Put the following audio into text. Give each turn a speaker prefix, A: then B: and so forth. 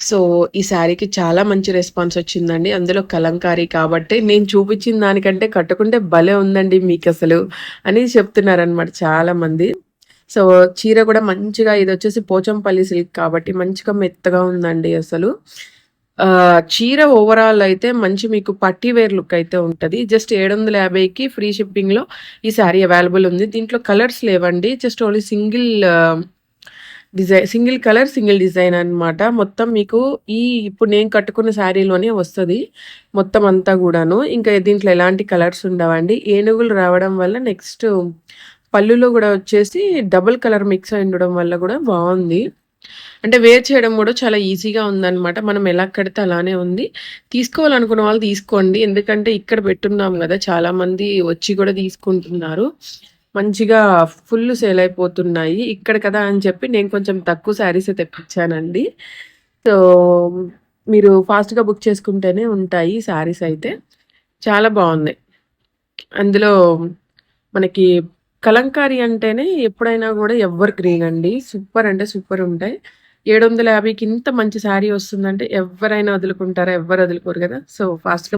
A: So, ఈ శారీకి చాలా మంచి రెస్పాన్స్ వచ్చిందండి. అందులో కలంకారీ కాబట్టి నేను చూపించిన దానికంటే కట్టుకుంటే భలే ఉందండి మీకసలు అని చెప్తున్నారనమాట చాలామంది. సో, చీర కూడా మంచిగా ఇదొచ్చేసి పోచంపల్లి సిల్క్ కాబట్టి మంచిగా మెత్తగా ఉందండి అసలు. చీర ఓవరాల్ అయితే మంచి మీకు పార్టీ వేర్ లుక్ అయితే ఉంటది. జస్ట్ 750కి ఫ్రీ షిప్పింగ్‌లో ఈ శారీ అవైలబుల్ ఉంది. దీంట్లో కలర్స్ లేవండి. Just only single colour, single design అన్నమాట. మొత్తం మీకు ఇప్పుడు నేను కట్టుకున్న శారీలోనే వస్తది. మొత్తం అంతా గూడాను. ఇంకా దీంట్లో ఎలాంటి కలర్స్ ఉండవండి. ఏనుగులు రావడం వల్ల నెక్స్ట్ పళ్ళులో గూడా వచ్చేసి డబుల్ కలర్ మిక్స్ అయి ఉండడం వల్ల గూడా బావుంది. అంటే వేర్ చేయడం గూడా చాలా ఈజీగా ఉందన్నమాట. మనం ఎలా కడితే అలానే ఉంది. తీసుకోవాలనుకున్న వాళ్ళు తీసుకోండి. ఎందుకంటే ఇక్కడ పెట్టున్నాం గదా! చాలామంది వచ్చి గూడా తీసుకుంటున్నారు. మంచిగా ఫుల్ సేల్ అయిపోతున్నాయి. ఇక్కడ కదా అని చెప్పి నేను కొంచెం తక్కువ శారీసే తెప్పించానండి. సో, మీరు ఫాస్ట్‌గా బుక్ చేసుకుంటేనే ఉంటాయి శారీస్ అయితే. చాలా బావున్నాయి. అందులో మనకి కలంకారీ అంటేనే ఎప్పుడైనా గూడా ఎవర్ గ్రీన్ అండి. సూపర్ అంటే సూపర్ ఉంటాయి. 750కి ఇంత మంచి శారీ వస్తుందంటే ఎవ్వరైనా వదులుకుంటారా? ఎవ్వరు వదులుకోరు గదా! సో, ఫాస్ట్‌గా